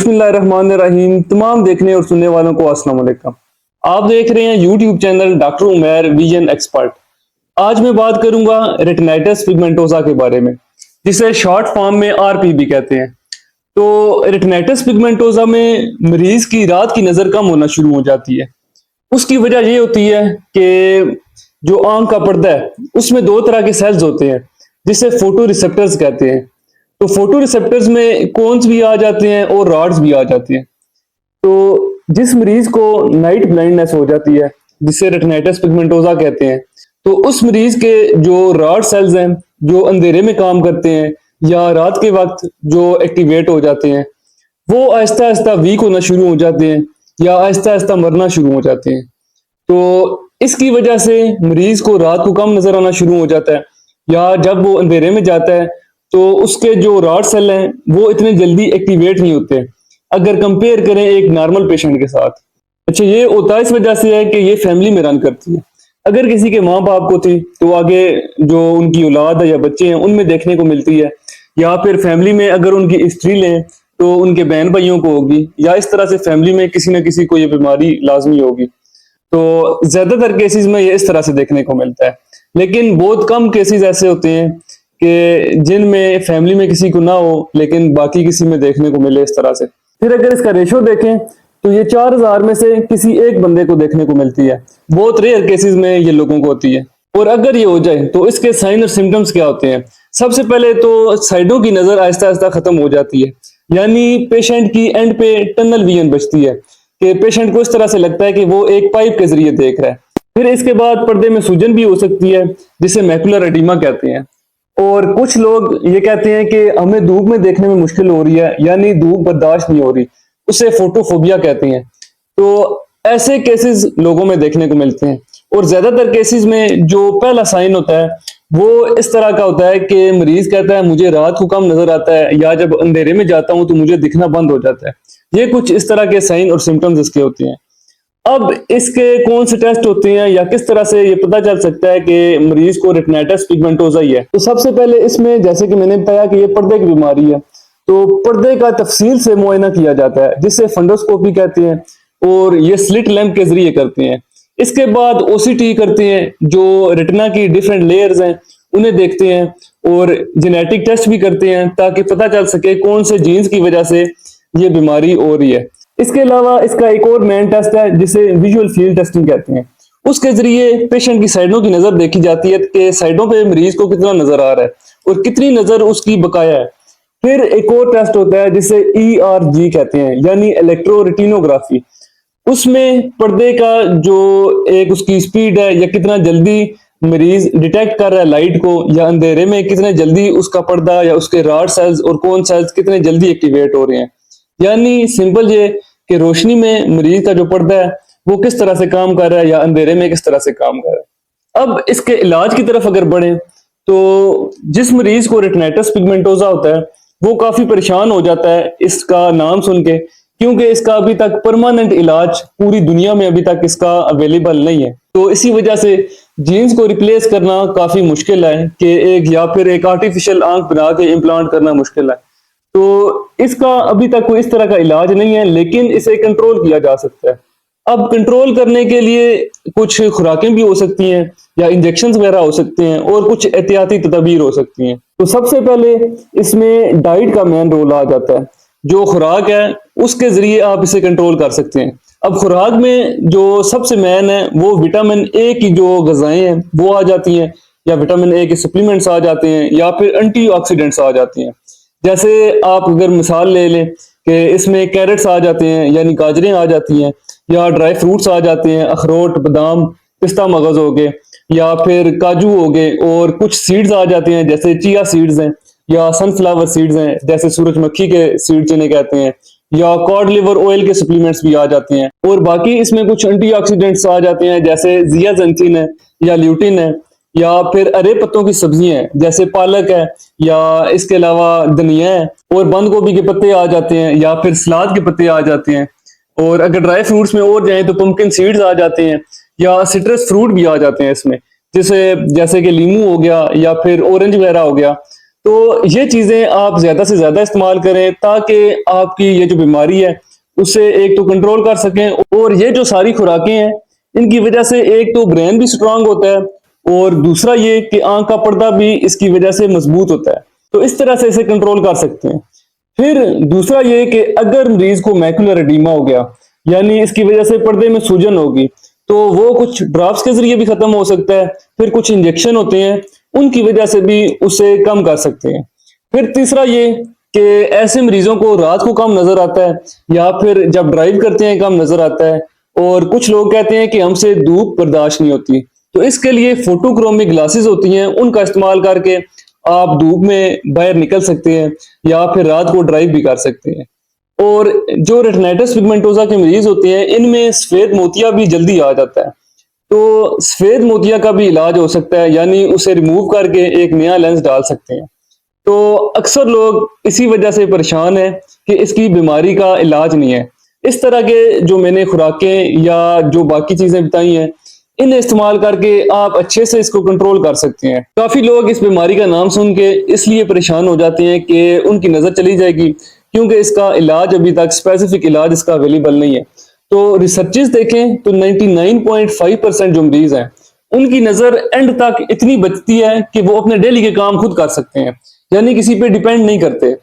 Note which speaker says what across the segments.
Speaker 1: बिस्मिल्लाहिर्रहमानिर्रहीम। तमाम देखने और सुनने वालों को अस्सलाम वालेकुम। आप देख रहे हैं YouTube channel doctor Umair vision expert. आज मैं बात करूंगा रेटिनाइटिस पिगमेंटोसा के बारे में, जिसे शॉर्ट फॉर्म में आरपी भी कहते हैं। तो रेटिनाइटिस पिगमेंटोसा में मरीज की रात की नजर कम होना शुरू हो जाती है। उसकी वजह ये होती है कि जो आंख का पर्दा है उसमें दो तरह के सेल्स होते हैं, जिसे फोटो रिसेप्टर्स कहते हैं। तो फोटो रिसेप्टर्स में कोन्स भी आ जाते हैं और रॉड्स भी आ जाती हैं। तो जिस मरीज को नाइट ब्लाइंडनेस हो जाती है, जिसे रेटिनाइटिस पिगमेंटोसा कहते हैं, तो उस मरीज के जो रॉड सेल्स हैं जो अंधेरे में काम करते हैं या रात के वक्त जो एक्टिवेट हो जाते हैं, वो आहिस्ता आहिस्ता वीक होना शुरू हो जाते हैं या आहिस्ता आहिस्ता मरना शुरू हो जाते हैं। तो इसकी वजह से मरीज को रात को कम नजर आना शुरू हो जाता है, या जब वो अंधेरे में जाता है तो उसके जो रॉड सेल हैं वो इतने जल्दी एक्टिवेट नहीं होते अगर कंपेयर करें एक नॉर्मल पेशेंट के साथ। अच्छा, ये होता इस वजह से है कि ये फैमिली में रन करती है। अगर किसी के माँ बाप को थी तो आगे जो उनकी औलाद है या बच्चे हैं उनमें देखने को मिलती है, या फिर फैमिली में अगर उनकी हिस्ट्री लें तो उनके बहन भाइयों को होगी, या इस तरह से फैमिली में किसी न किसी को ये बीमारी लाजमी होगी। तो ज्यादातर केसेस में ये इस तरह से देखने को मिलता है, लेकिन बहुत कम केसेस ऐसे होते हैं कि जिनमें फैमिली में किसी को ना हो लेकिन बाकी किसी में देखने को मिले इस तरह से। फिर अगर इसका रेशो देखें तो ये 4000 में से किसी एक बंदे को देखने को मिलती है। बहुत रेयर केसेस में ये लोगों को होती है। और अगर ये हो जाए तो इसके साइन और सिम्टम्स क्या होते हैं? सबसे पहले तो साइडों की नजर आहिस्ता आहिस्ता खत्म हो जाती है, यानी पेशेंट की एंड पे टनल विजन बचती है कि पेशेंट को इस तरह से लगता है कि वो एक पाइप के जरिए देख रहा है। फिर इसके बाद पर्दे में सूजन भी हो सकती है, जिसे मैकुलर एडिमा कहते हैं। और कुछ लोग ये कहते हैं कि हमें धूप में देखने में मुश्किल हो रही है, यानी धूप बर्दाश्त नहीं हो रही, उसे फोटोफोबिया कहते हैं। तो ऐसे केसेस लोगों में देखने को मिलते हैं। और ज्यादातर केसेस में जो पहला साइन होता है वो इस तरह का होता है कि मरीज कहता है मुझे रात को कम नजर आता है, या जब अंधेरे में जाता हूं तो मुझे दिखना बंद हो जाता है। ये कुछ इस तरह के साइन और सिम्टम्स इसके होते हैं। अब इसके कौन से टेस्ट होते हैं या किस तरह से ये पता चल सकता है कि मरीज को रेटिनाइटिस पिगमेंटोसा ही है? तो सबसे पहले इसमें, जैसे कि मैंने बताया कि ये पर्दे की बीमारी है, तो पर्दे का तफसील से मुआयना किया जाता है, जिसे फंडोस्कोपी कहते हैं, और ये स्लिट लैंप के जरिए करते हैं। इसके बाद ओसीटी करते हैं, जो रेटिना की डिफरेंट लेयर्स हैं उन्हें देखते हैं, और जेनेटिक टेस्ट भी करते हैं ताकि पता चल सके कौन से जीन्स की वजह से ये बीमारी हो रही है। इसके अलावा इसका एक और मेन टेस्ट है जिसे विजुअल फील्ड टेस्टिंग कहते हैं। उसके जरिए पेशेंट की साइडों की नजर देखी जाती है कि साइडों पे मरीज को कितना नजर आ रहा है और कितनी नजर उसकी बकाया है। फिर एक और टेस्ट होता है जिसे ERG कहते हैं, यानी इलेक्ट्रो रेटिनोग्राफी। उसमें पर्दे का जो एक उसकी स्पीड है, या कितना जल्दी मरीज डिटेक्ट कर रहा है लाइट को, या अंधेरे में कितने जल्दी उसका पर्दा या उसके रॉड सेल्स और कोन सेल्स कितने जल्दी एक्टिवेट हो रहे हैं। यानी सिंपल ये कि रोशनी में मरीज का जो पर्दा है वो किस तरह से काम कर रहा है, या अंधेरे में किस तरह से काम कर रहा है। अब इसके इलाज की तरफ अगर बढ़े तो जिस मरीज को रेटिनाइटिस पिगमेंटोसा होता है वो काफी परेशान हो जाता है इसका नाम सुन के, क्योंकि इसका अभी तक परमानेंट इलाज पूरी दुनिया में अभी तक इसका अवेलेबल नहीं है। तो इसी वजह से जीन्स को रिप्लेस करना काफी मुश्किल है कि एक, या फिर एक आर्टिफिशियल आंख बना के इम्प्लांट करना मुश्किल है। तो इसका अभी तक कोई इस तरह का इलाज नहीं है, लेकिन इसे कंट्रोल किया जा सकता है। अब कंट्रोल करने के लिए कुछ खुराकें भी हो सकती हैं, या इंजेक्शन वगैरह हो सकते हैं, और कुछ एहतियाती तदबीर हो सकती हैं। तो सबसे पहले इसमें डाइट का मेन रोल आ जाता है। जो खुराक है उसके जरिए आप इसे कंट्रोल कर सकते हैं। अब खुराक में जो सबसे मेन है वो विटामिन ए की जो गजाएं हैं वो आ जाती हैं, या विटामिन ए के सप्लीमेंट्स आ जाते हैं, या फिर एंटीऑक्सीडेंट्स आ जाती हैं। जैसे आप अगर मिसाल ले लें कि इसमें कैरेट्स आ जाते हैं, यानी गाजरें आ जाती हैं, या ड्राई फ्रूट्स आ जाते हैं, अखरोट, बादाम, पिस्ता मगज हो गए, या फिर काजू हो गए, और कुछ सीड्स आ जाते हैं जैसे चिया सीड्स हैं, या सनफ्लावर सीड्स हैं जैसे सूरजमुखी के सीड्स जिन्हें कहते हैं, या कॉड लिवर ऑयल के सप्लीमेंट्स भी आ जाते हैं। और बाकी इसमें कुछ एंटीऑक्सीडेंट्स आ जाते हैं जैसे जियाजेंथिन है, या ल्यूटिन है, या फिर हरे पत्तों की सब्जियां हैं जैसे पालक है, या इसके अलावा धनिया है, और बंद गोभी के पत्ते आ जाते हैं, या फिर सलाद के पत्ते आ जाते हैं। और अगर ड्राई फ्रूट्स में और जाए तो पंपकिन सीड्स आ जाते हैं, या सिट्रस फ्रूट भी आ जाते हैं इसमें, जैसे कि लीमू हो गया या फिर ऑरेंज वगैरह हो गया। तो ये चीजें आप ज्यादा से ज्यादा इस्तेमाल करें ताकि आपकी ये जो बीमारी है उसे एक तो कंट्रोल कर सकें, और ये जो सारी खुराकें हैं इनकी वजह से एक तो ब्रेन भी स्ट्रांग होता है, और दूसरा ये कि आंख का पर्दा भी इसकी वजह से मजबूत होता है। तो इस तरह से इसे कंट्रोल कर सकते हैं। फिर दूसरा ये कि अगर मरीज को मैकुलर एडीमा हो गया, यानी इसकी वजह से पर्दे में सूजन होगी, तो वो कुछ ड्रॉप्स के जरिए भी खत्म हो सकता है। फिर कुछ इंजेक्शन होते हैं, उनकी वजह से भी उसे कम कर सकते हैं। फिर तीसरा ये कि ऐसे मरीजों को रात को कम नजर आता है, या फिर जब ड्राइव करते हैं कम नजर आता है, और कुछ लोग कहते हैं कि हमसे धूप बर्दाश्त नहीं होती, तो इसके लिए फोटोक्रोमिक ग्लासेस होती हैं, उनका इस्तेमाल करके आप धूप में बाहर निकल सकते हैं या फिर रात को ड्राइव भी कर सकते हैं। और जो रेटिनाइटिस पिगमेंटोसा के मरीज होते हैं इनमें सफेद मोतिया भी जल्दी आ जाता है, तो सफेद मोतिया का भी इलाज हो सकता है, यानी उसे रिमूव करके एक नया लेंस डाल सकते हैं। तो अक्सर लोग इसी वजह से परेशान हैं कि इसकी बीमारी का इलाज नहीं है। इस तरह के जो मैंने खुराकें या जो बाकी चीजें बताई हैं, इन्हें इस्तेमाल करके आप अच्छे से इसको कंट्रोल कर सकते हैं। काफी लोग इस बीमारी का नाम सुन के इसलिए परेशान हो जाते हैं कि उनकी नजर चली जाएगी, क्योंकि इसका इलाज अभी तक स्पेसिफिक इलाज इसका अवेलेबल नहीं है। तो रिसर्चेस देखें तो 99.5% जो मरीज हैं उनकी नजर एंड तक इतनी बचती है कि वो अपने डेली के काम खुद कर सकते हैं, यानी किसी पे डिपेंड नहीं करते।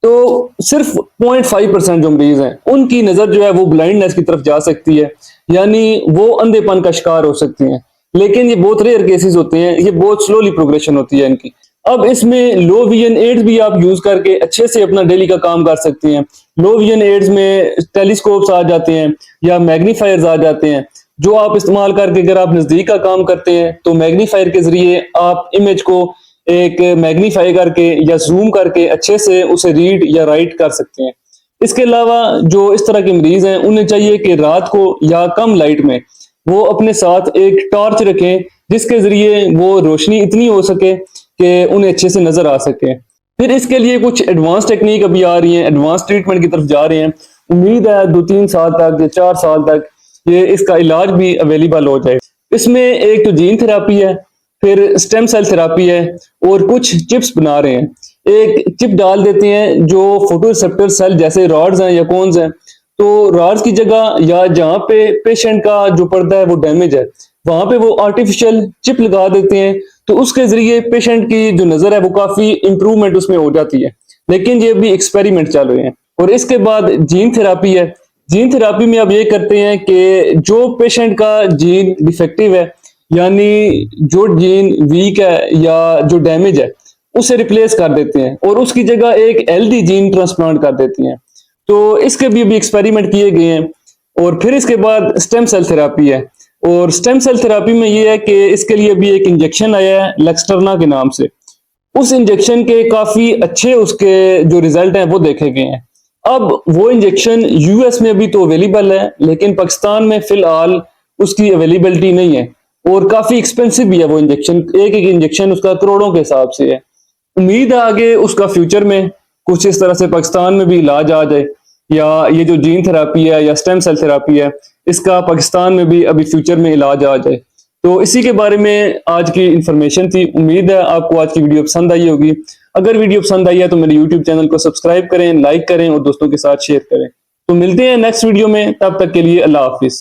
Speaker 1: तो सिर्फ 0.5% जो मरीज हैं उनकी नजर जो है वो ब्लाइंडनेस की तरफ जा सकती है, यानी वो अंधेपन का शिकार हो सकती हैं। लेकिन ये बहुत रेयर केसेस होते हैं, ये बहुत स्लोली प्रोग्रेशन होती है इनकी। अब इसमें लो विजन एड्स भी आप यूज करके अच्छे से अपना डेली का काम कर सकते हैं। लो विजन एड्स में टेलीस्कोप्स आ जाते हैं या मैग्नीफायर्स आ जाते हैं, जो आप इस्तेमाल करके अगर आप नजदीक का काम करते हैं तो मैग्नीफायर के जरिए आप इमेज को एक मैग्नीफाई करके या जूम करके अच्छे से उसे रीड या राइट कर सकते हैं। इसके अलावा जो इस तरह के मरीज हैं उन्हें चाहिए कि रात को या कम लाइट में वो अपने साथ एक टॉर्च रखें, जिसके जरिए वो रोशनी इतनी हो सके कि उन्हें अच्छे से नजर आ सके। फिर इसके लिए कुछ एडवांस टेक्निक अभी आ रही हैं, एडवांस ट्रीटमेंट की तरफ जा रहे हैं। उम्मीद है 2-3 साल तक या 4 साल तक ये इसका इलाज भी अवेलेबल हो जाए। इसमें एक तो जीन थेरापी है, फिर स्टेम सेल थेरापी है, और कुछ चिप्स बना रहे हैं। एक चिप डाल देते हैं जो फोटो रिसेप्टर सेल जैसे रॉड्स हैं या कोन्स हैं, तो रॉड्स की जगह या जहाँ पे पेशेंट का जो पर्दा है वो डैमेज है वहां पे वो आर्टिफिशियल चिप लगा देते हैं, तो उसके जरिए पेशेंट की जो नजर है वो काफी इंप्रूवमेंट उसमें हो जाती है। लेकिन ये भी एक्सपेरिमेंट चल रहे हैं। और इसके बाद जीन थेरापी है। जीन थेरापी में अब ये करते हैं कि जो पेशेंट का जीन डिफेक्टिव है, यानी जो जीन वीक है या जो डैमेज है, उसे रिप्लेस कर देते हैं और उसकी जगह एक हेल्दी जीन ट्रांसप्लांट कर देती हैं। तो इसके भी अभी एक्सपेरिमेंट किए गए हैं। और फिर इसके बाद स्टेम सेल थेरापी है, और स्टेम सेल थेरापी में ये है कि इसके लिए भी एक इंजेक्शन आया है लेक्सटर्ना के नाम से। उस इंजेक्शन के काफी अच्छे उसके जो रिजल्ट हैं वो देखे गए हैं। अब वो इंजेक्शन यूएस में अभी तो अवेलेबल है, लेकिन पाकिस्तान में फिलहाल उसकी अवेलेबिलिटी नहीं है, और काफी एक्सपेंसिव भी है वो इंजेक्शन। एक एक इंजेक्शन उसका करोड़ों के हिसाब से है। उम्मीद है आगे उसका फ्यूचर में कुछ इस तरह से पाकिस्तान में भी इलाज आ जाए, या ये जो जीन थेरापी है या स्टेम सेल थेरापी है इसका पाकिस्तान में भी अभी फ्यूचर में इलाज आ जाए। तो इसी के बारे में आज की इंफॉर्मेशन थी। उम्मीद है आपको आज की वीडियो पसंद आई होगी। अगर वीडियो पसंद आई है तो मेरे यूट्यूब चैनल को सब्सक्राइब करें, लाइक करें और दोस्तों के साथ शेयर करें। तो मिलते हैं नेक्स्ट वीडियो में, तब तक के लिए अल्लाह हाफिज।